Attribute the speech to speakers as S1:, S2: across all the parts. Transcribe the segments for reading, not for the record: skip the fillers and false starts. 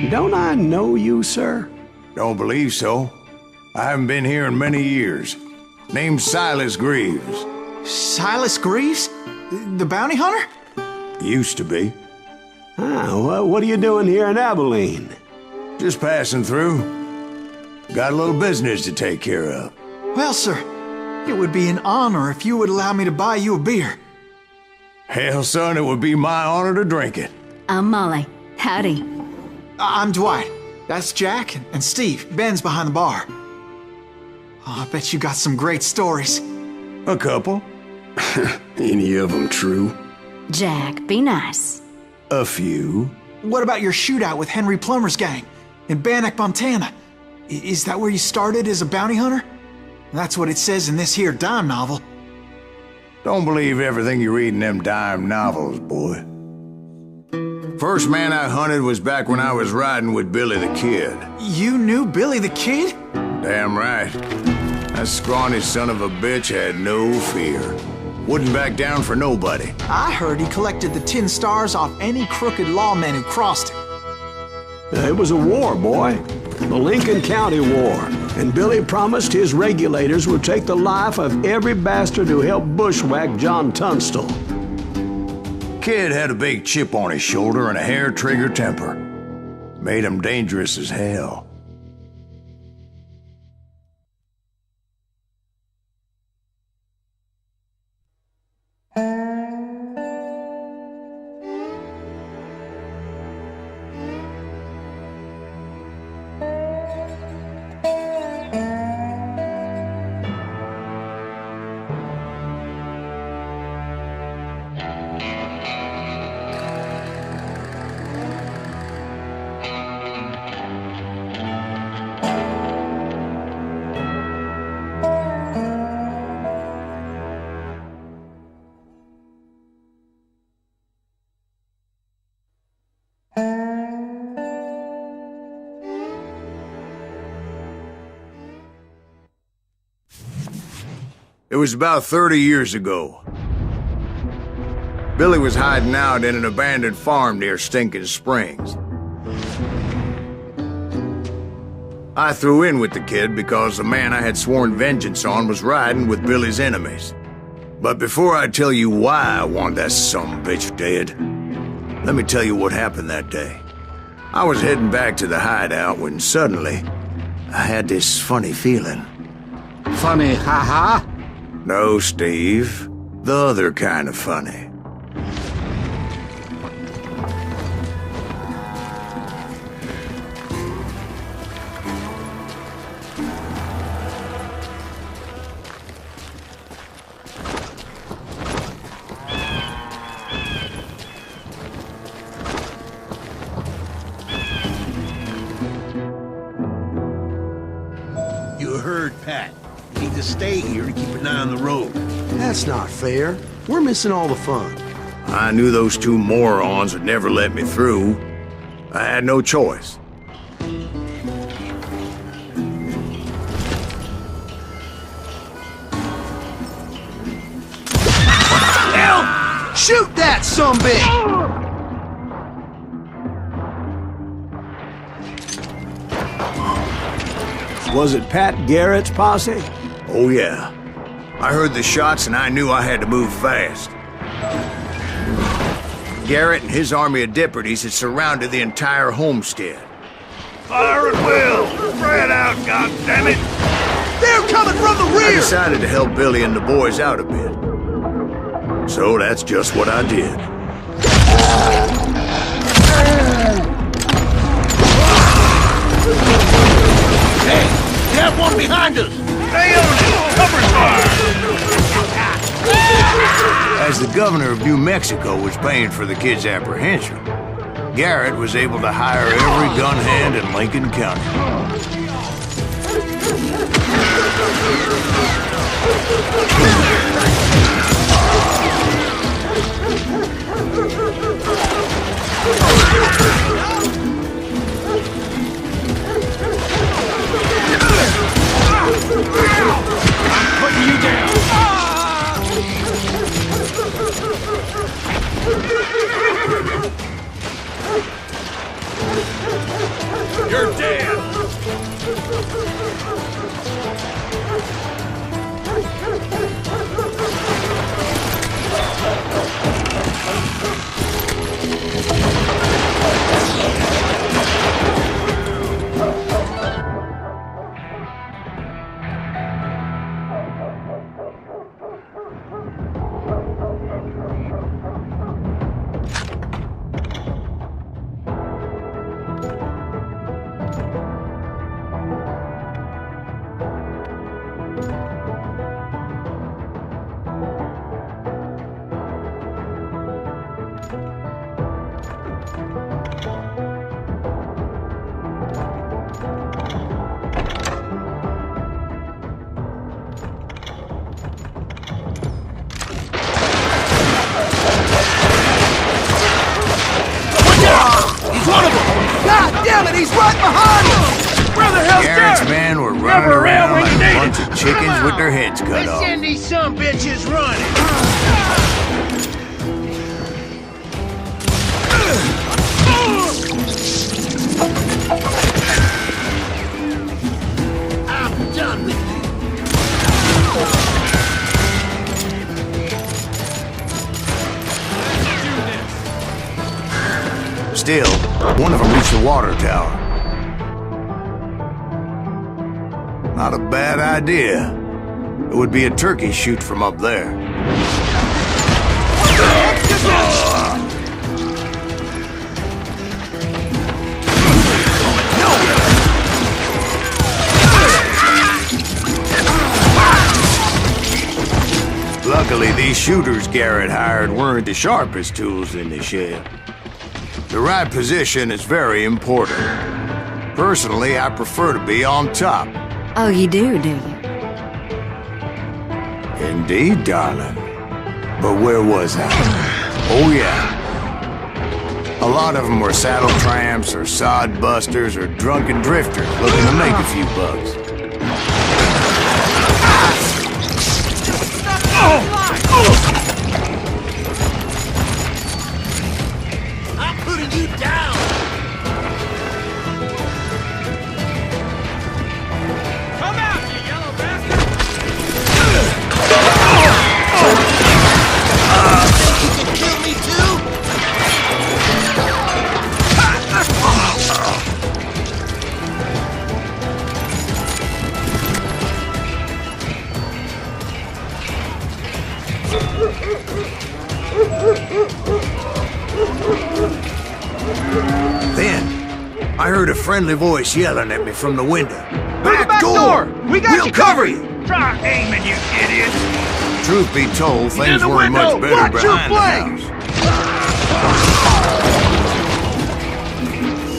S1: Don't I know you, sir?
S2: Don't believe so. I haven't been here in many years. Name's Silas Greaves.
S3: Silas Greaves? The bounty hunter?
S2: Used to be.
S1: Well, what are you doing here in Abilene?
S2: Just passing through. Got a little business to take care of.
S3: Well, sir, it would be an honor if you would allow me to buy you a beer.
S2: Hell, son, it would be my honor to drink it.
S4: I'm Molly. Howdy.
S3: I'm Dwight. That's Jack and Steve. Ben's behind the bar. Oh, I bet you got some great stories.
S2: A couple.
S1: Any of them true?
S4: Jack, be nice.
S2: A few.
S3: What about your shootout with Henry Plummer's gang in Bannock, Montana? Is that where you started as a bounty hunter? That's what it says in this here dime novel.
S2: Don't believe everything you read in them dime novels, boy. First man I hunted was back when I was riding with Billy the Kid.
S3: You knew Billy the Kid?
S2: Damn right. That scrawny son of a bitch had no fear. Wouldn't back down for nobody.
S3: I heard he collected the 10 stars off any crooked lawmen who crossed him.
S1: It was a war, boy. The Lincoln County War. And Billy promised his regulators would take the life of every bastard who helped bushwhack John Tunstall.
S2: Kid had a big chip on his shoulder and a hair-trigger temper. Made him dangerous as hell. It was about 30 years ago. Billy was hiding out in an abandoned farm near Stinking Springs. I threw in with the kid because the man I had sworn vengeance on was riding with Billy's enemies. But before I tell you why I want that sumbitch dead, let me tell you what happened that day. I was heading back to the hideout when suddenly I had this funny feeling.
S5: Funny, ha-ha?
S2: No, Steve. The other kind of funny.
S6: You heard Pat. You need to stay here and keep an eye on the road.
S7: That's not fair. We're missing all the fun.
S2: I knew those two morons would never let me through. I had no choice.
S7: Hell! Shoot that sumbitch!
S1: Was it Pat Garrett's posse?
S2: Oh yeah. I heard the shots and I knew I had to move fast. Garrett and his army of deputies had surrounded the entire homestead.
S6: Fire at will! Spread out, goddammit!
S7: They're coming from the
S2: I
S7: rear!
S2: decided to help Billy and the boys out a bit. So that's just what I did.
S6: Hey! We have one behind us! Stay on it! Cover fire!
S2: As the governor of New Mexico was paying for the kid's apprehension, Garrett was able to hire every gun hand in Lincoln County.
S6: I'm putting you down!
S7: coming! He's right behind us!
S6: Where the hell's
S2: Garrett's
S6: Garrett?
S2: men were running
S6: Never around
S2: around
S6: when
S2: like
S6: you
S2: a
S6: need
S2: bunch
S6: it.
S2: of chickens with their heads cut
S6: Let's
S2: off.
S6: send these some bitches running. I'm done with you.
S2: Still, one of them reached the water tower. Not a bad idea. It would be a turkey shoot from up there. Luckily, these shooters Garrett hired weren't the sharpest tools in the shed. The right position is very important. Personally, I prefer to be on top.
S4: Oh, you do you?
S2: Indeed, darling. But where was I? Oh, yeah. A lot of them were saddle tramps or sod busters or drunken drifters looking to make a few bucks.
S6: I'm putting you down. Come out, you yellow bastard! You can kill me too?
S2: Then, I heard a friendly voice yelling at me from the window.
S7: Back door! We got
S2: We'll
S7: you
S2: cover
S7: covered!
S2: you!
S6: Try aiming, you idiot!
S2: Truth be told, things
S6: the
S2: weren't
S6: window!
S2: much better
S6: Watch your
S2: behind the
S6: flank!
S2: house.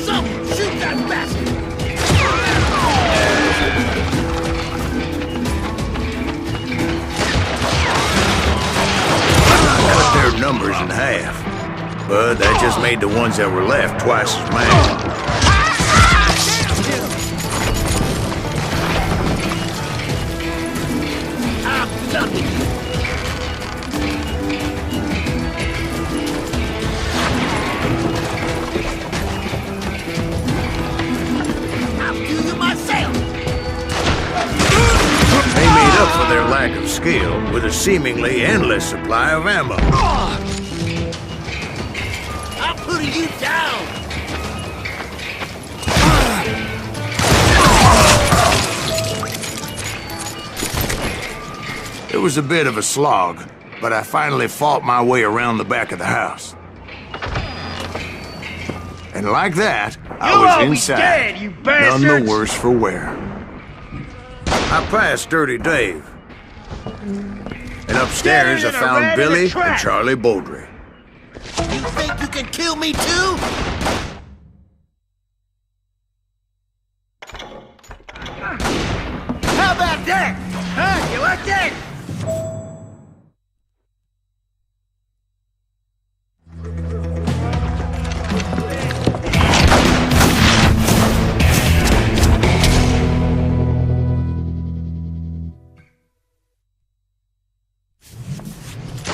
S6: Someone shoot that bastard!
S2: Cut their numbers in half. But that just made the ones that were left twice as mad.
S6: I'm done with you. I'll do you myself.
S2: They made up for their lack of skill with a seemingly endless supply of ammo.
S6: I'm putting you down.
S2: It was a bit of a slog, but I finally fought my way around the back of the house. And like that, I
S6: You'll
S2: was
S6: all be
S2: inside,
S6: dead, you
S2: none
S6: bastards!
S2: the worse for wear. I passed Dirty Dave. And upstairs I
S6: Dead in a
S2: found
S6: rat in a
S2: Billy and
S6: trap.
S2: Charlie Beaudry.
S6: You think you can kill me too? How about that? Huh? You like that?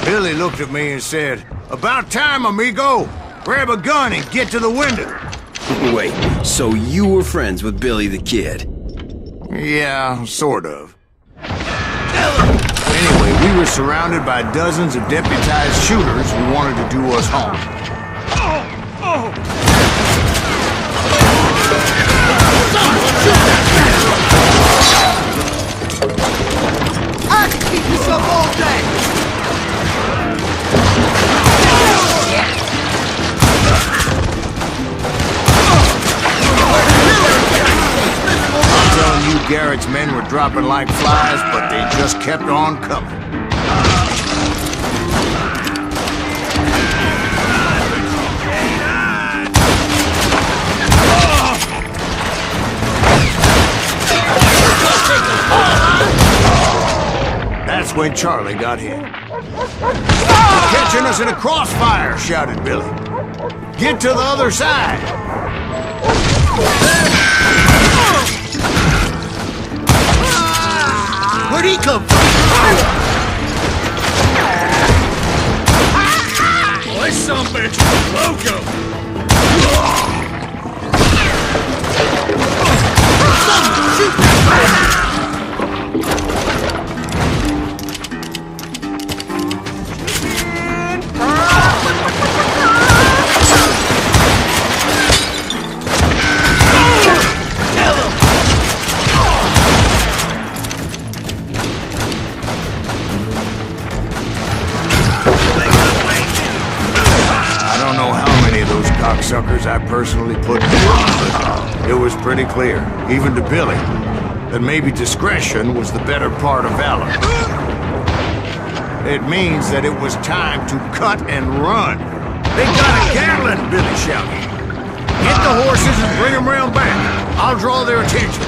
S2: Billy looked at me and said, "About time, amigo. Grab a gun and get to the window."
S8: Wait, so you were friends with Billy the Kid?
S2: Yeah, sort of. Anyway, we were surrounded by dozens of deputized shooters who wanted to do us harm.
S7: I can keep this up all day!
S2: I'm telling you, Garrett's men were dropping like flies, but they just kept on coming. That's when Charlie got hit. "Catching us in a crossfire," shouted Billy. "Get to the other side."
S6: Where'd he come from? Oh, this son of a bitch is loco! Shoot that!
S2: Suckers I personally put down, but it was pretty clear, even to Billy, that maybe discretion was the better part of valor. It means that it was time to cut and run. They got a Gatlin, Billy shouted. Get the horses and bring them round back. I'll draw their attention.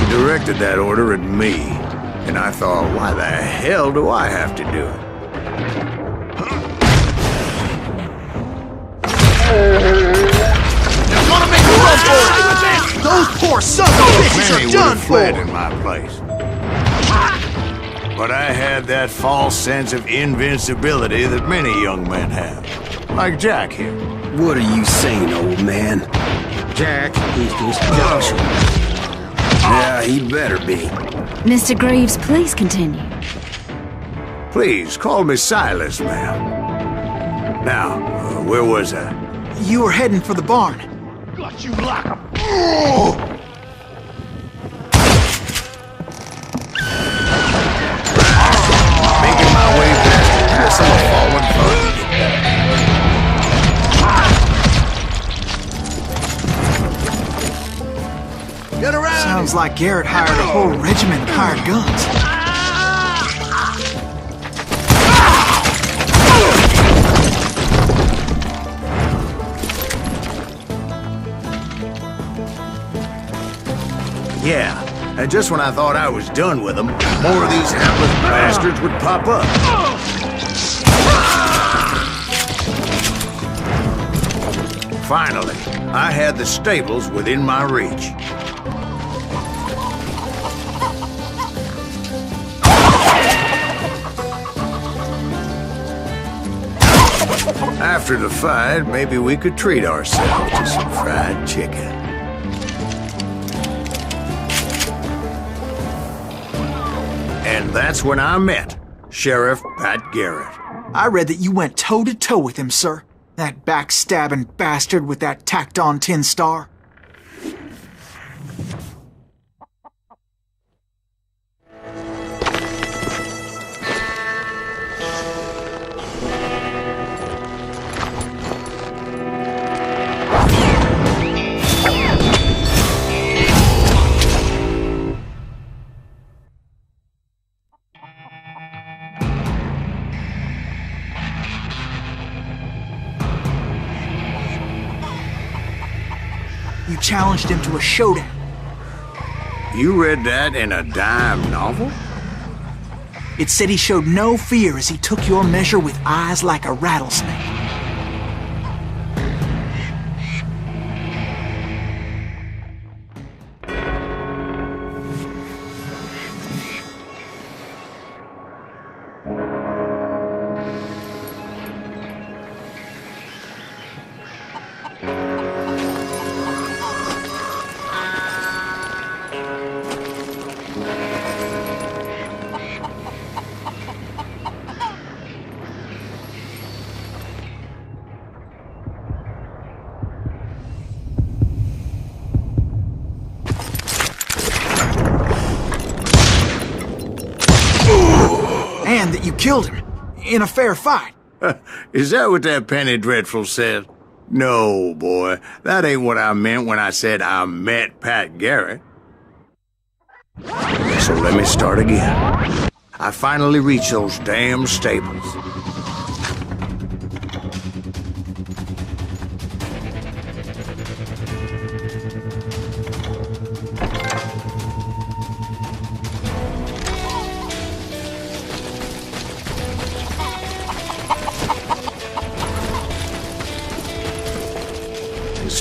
S2: He directed that order at me, and I thought, why the hell do I have to do it?
S7: Just wanna make a run for it! Those poor sons of bitches
S2: Many
S7: are
S2: would
S7: done
S2: have fled
S7: for!
S2: in my place. But I had that false sense of invincibility that many young men have. Like Jack here.
S8: What are you saying, old man?
S5: Jack, he's just joshing.
S8: Yeah, he better be.
S4: Mr. Greaves, please continue.
S2: Please, call me Silas, ma'am. Now, where was I?
S3: You were heading for the barn.
S6: Got you like a...
S2: Making my way back to some fallen foes.
S6: Get around!
S3: Sounds like Garrett hired a whole regiment of hired guns.
S2: Yeah, and just when I thought I was done with them, more of these hapless bastards would pop up. Finally, I had the stables within my reach. After the fight, maybe we could treat ourselves to some fried chicken. And that's when I met Sheriff Pat Garrett.
S3: I read that you went toe-to-toe with him, sir. That backstabbing bastard with that tacked-on tin star. You challenged him to a showdown.
S2: You read that in a dime novel?
S3: It said he showed no fear as he took your measure with eyes like a rattlesnake. And that you killed him in a fair fight.
S2: Is that what that Penny Dreadful said? No, boy. That ain't what I meant when I said I met Pat Garrett. So let me start again. I finally reached those damn stables.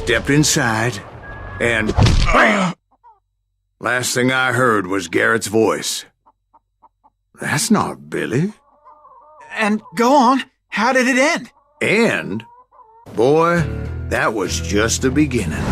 S2: stepped inside, and bam! Last thing I heard was Garrett's voice. That's not Billy.
S3: And go on, how did it end?
S2: And, boy, that was just the beginning.